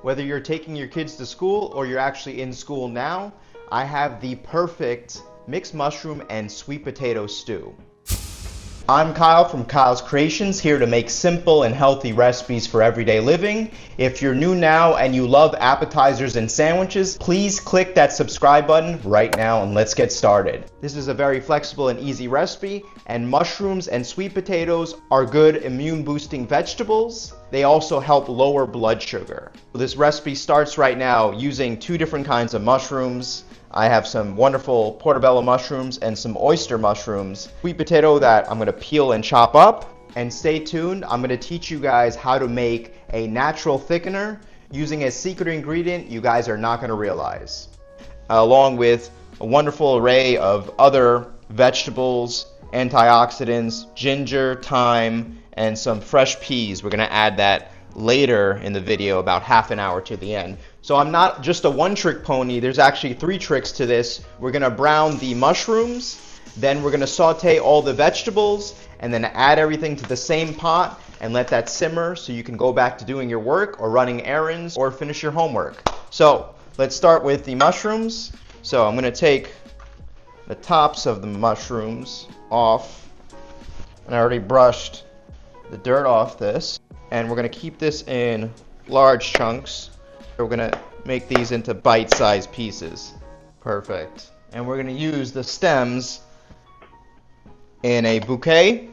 Whether you're taking your kids to school or you're actually in school now, I have the perfect mixed mushroom and sweet potato stew. I'm Kyle from Kyle's Creations, here to make simple and healthy recipes for everyday living. If you're new now and you love appetizers and sandwiches, please click that subscribe button right now and let's get started. This is a very flexible and easy recipe, and mushrooms and sweet potatoes are good immune boosting vegetables. They also help lower blood sugar. This recipe starts right now using two different kinds of mushrooms. I have some wonderful portobello mushrooms and some oyster mushrooms. Sweet potato that I'm gonna peel and chop up. And stay tuned, I'm gonna teach you guys how to make a natural thickener using a secret ingredient you guys are not gonna realize. Along with a wonderful array of other vegetables, antioxidants, ginger, thyme, and some fresh peas. We're gonna add that later in the video, about half an hour to the end. So I'm not just a one-trick pony, there's actually 3 tricks to this. We're gonna brown the mushrooms, then we're gonna saute all the vegetables, and then add everything to the same pot and let that simmer so you can go back to doing your work or running errands or finish your homework. So let's start with the mushrooms. So I'm gonna take the tops of the mushrooms off, and I already brushed the dirt off this. And we're gonna keep this in large chunks. We're gonna make these into bite-sized pieces. Perfect. And we're gonna use the stems in a bouquet.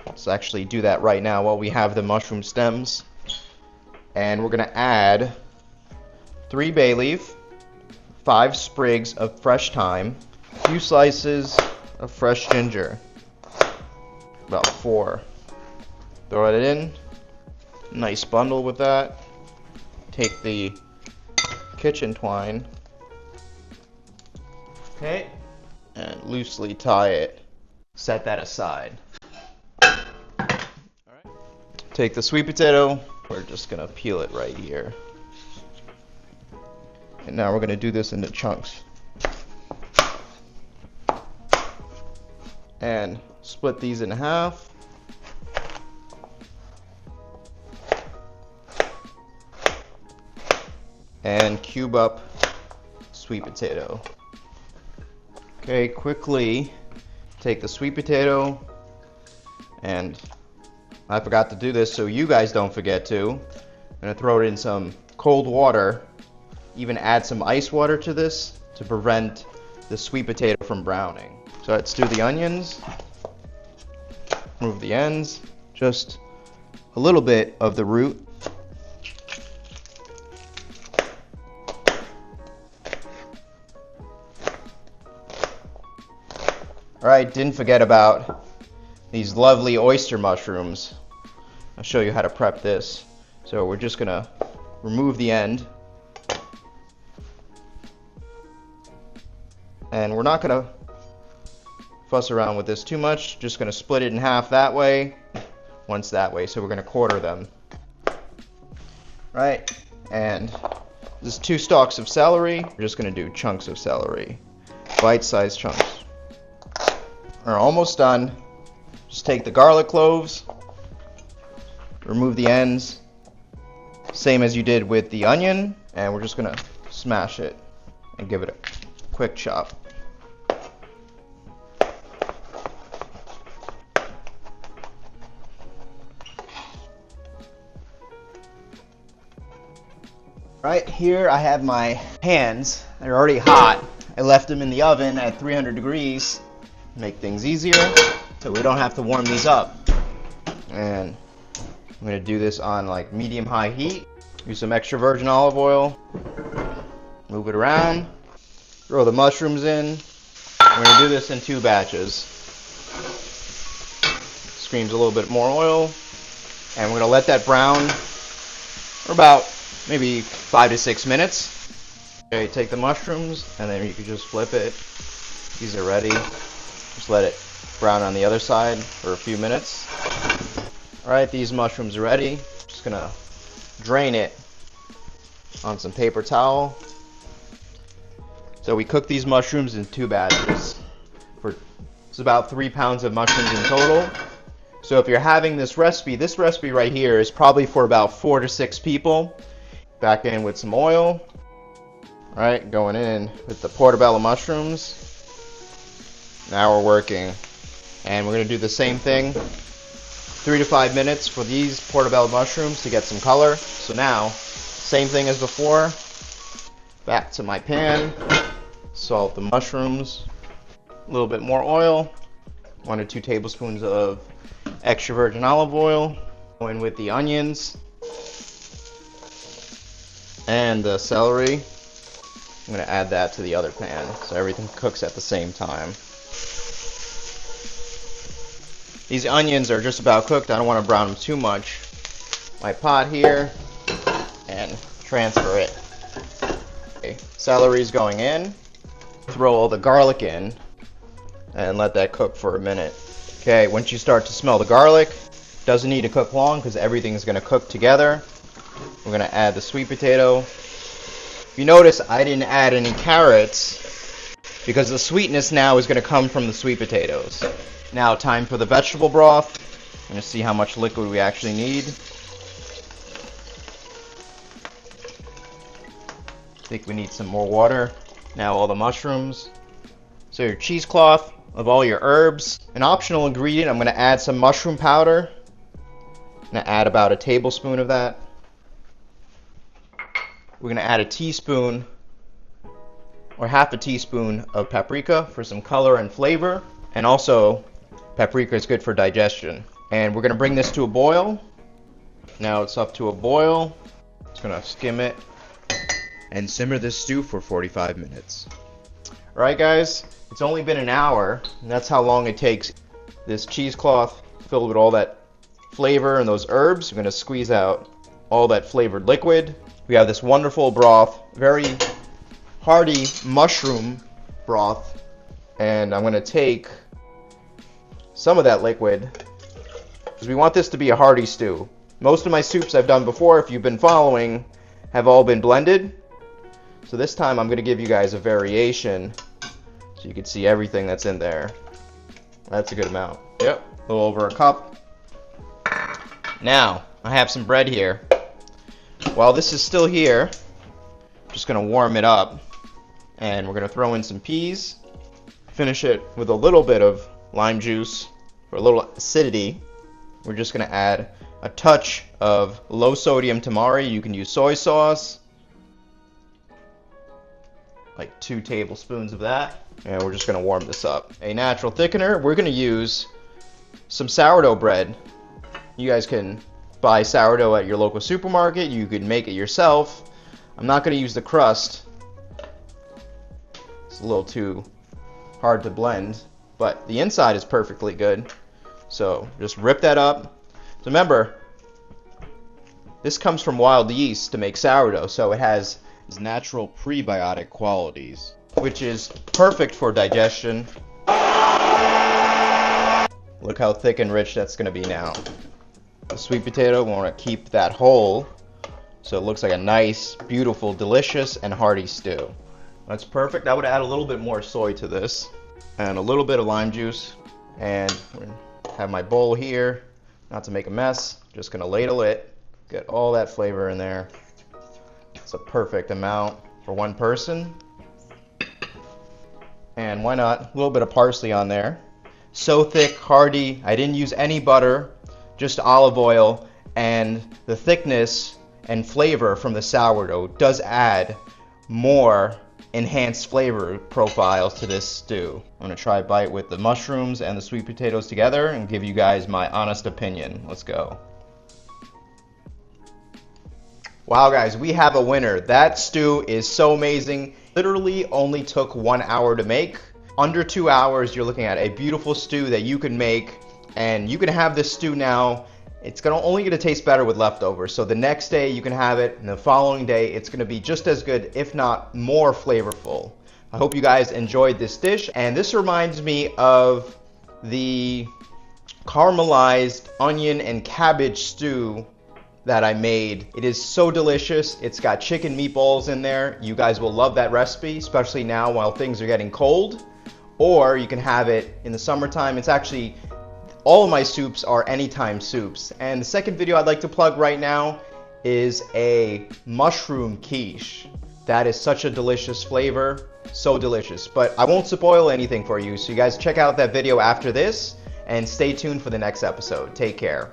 Let's actually do that right now while we have the mushroom stems. And we're gonna add 3 bay leaf, 5 sprigs of fresh thyme, a few slices of fresh ginger, about 4. Throw it in. Nice bundle with that. Take the kitchen twine, okay, and loosely tie it. Set that aside. All right. Take the sweet potato. We're just gonna peel it right here. And now we're gonna do this into chunks. And split these in half. And cube up sweet potato. Okay, quickly take the sweet potato, and I forgot to do this so you guys don't forget to. I'm gonna throw it in some cold water, even add some ice water to this to prevent the sweet potato from browning. So let's do the onions, remove the ends, just a little bit of the root. Alright, didn't forget about these lovely oyster mushrooms. I'll show you how to prep this. So we're just gonna remove the end. And we're not gonna fuss around with this too much, just gonna split it in half that way, once that way, so we're gonna quarter them. Right, and this is 2 stalks of celery. We're just gonna do chunks of celery, bite-sized chunks. We're almost done. Just take the garlic cloves, remove the ends, same as you did with the onion, and we're just gonna smash it and give it a quick chop. Right here I have my hands. They're already hot. I left them in the oven at 300 degrees. Make things easier so we don't have to warm these up. And I'm gonna do this on like medium-high heat. Use some extra virgin olive oil. Move it around. Throw the mushrooms in. We're gonna do this in 2 batches. Screams a little bit more oil. And we're gonna let that brown for about maybe 5 to 6 minutes. Okay, take the mushrooms and then you can just flip it. These are ready. Just let it brown on the other side for a few minutes. Alright, these mushrooms are ready. Just gonna drain it on some paper towel. So we cook these mushrooms in 2 batches. It's about 3 pounds of mushrooms in total. So if you're having this recipe right here is probably for about 4 to 6 people. Back in with some oil. All right, going in with the portobello mushrooms. Now we're working. And we're gonna do the same thing, 3 to 5 minutes for these portobello mushrooms to get some color. So now, same thing as before. Back to my pan. Salt the mushrooms. A little bit more oil. 1 to 2 tablespoons of extra virgin olive oil. Go in with the onions and the celery. I'm going to add that to the other pan so everything cooks at the same time. These onions are just about cooked. I don't want to brown them too much. My pot here, and transfer it. Okay. Celery's going in. Throw all the garlic in and let that cook for a minute. Okay, once you start to smell the garlic, doesn't need to cook long because everything's going to cook together. We're going to add the sweet potato. If you notice, I didn't add any carrots because the sweetness now is going to come from the sweet potatoes. Now time for the vegetable broth. I'm going to see how much liquid we actually need. I think we need some more water. Now all the mushrooms. So your cheesecloth of all your herbs. An optional ingredient, I'm going to add some mushroom powder. I'm going to add about a tablespoon of that. We're going to add a teaspoon or half a teaspoon of paprika for some color and flavor. And also, paprika is good for digestion. And we're going to bring this to a boil. Now it's up to a boil. It's going to skim it and simmer this stew for 45 minutes. Alright guys, it's only been an hour, and that's how long it takes. This cheesecloth filled with all that flavor and those herbs, we're going to squeeze out all that flavored liquid. We have this wonderful broth, very hearty mushroom broth, and I'm going to take some of that liquid because we want this to be a hearty stew. Most of my soups I've done before, if you've been following, have all been blended. So this time I'm going to give you guys a variation so you can see everything that's in there. That's a good amount. Yep, a little over a cup. Now, I have some bread here. While this is still here, I'm just going to warm it up. And we're going to throw in some peas. Finish it with a little bit of lime juice for a little acidity. We're just going to add a touch of low sodium tamari. You can use soy sauce. Like 2 tablespoons of that. And we're just going to warm this up. A natural thickener, we're going to use some sourdough bread. You guys can buy sourdough at your local supermarket. You could make it yourself. I'm not going to use the crust. It's a little too hard to blend, but the inside is perfectly good. So just rip that up. So remember, this comes from wild yeast to make sourdough, so it has natural prebiotic qualities, which is perfect for digestion. Look how thick and rich that's going to be now. The sweet potato, we want to keep that whole so it looks like a nice, beautiful, delicious, and hearty stew. That's perfect. I would add a little bit more soy to this and a little bit of lime juice. And I have my bowl here, not to make a mess, just going to ladle it, get all that flavor in there. It's a perfect amount for one person. And why not? A little bit of parsley on there. So thick, hearty. I didn't use any butter, just olive oil, and the thickness and flavor from the sourdough does add more enhanced flavor profiles to this stew. I'm going to try a bite with the mushrooms and the sweet potatoes together and give you guys my honest opinion. Let's go. Wow guys, we have a winner. That stew is so amazing. Literally only took 1 hour to make. Under 2 hours, you're looking at a beautiful stew that you can make, and you can have this stew now. It's only going to taste better with leftovers. So the next day you can have it, and the following day it's going to be just as good, if not more flavorful. I hope you guys enjoyed this dish, and this reminds me of the caramelized onion and cabbage stew that I made. It is so delicious. It's got chicken meatballs in there. You guys will love that recipe, especially now while things are getting cold. Or you can have it in the summertime. It's actually, all of my soups are anytime soups. And the second video I'd like to plug right now is a mushroom quiche. That is such a delicious flavor, so delicious. But I won't spoil anything for you, so you guys check out that video after this and stay tuned for the next episode. Take care.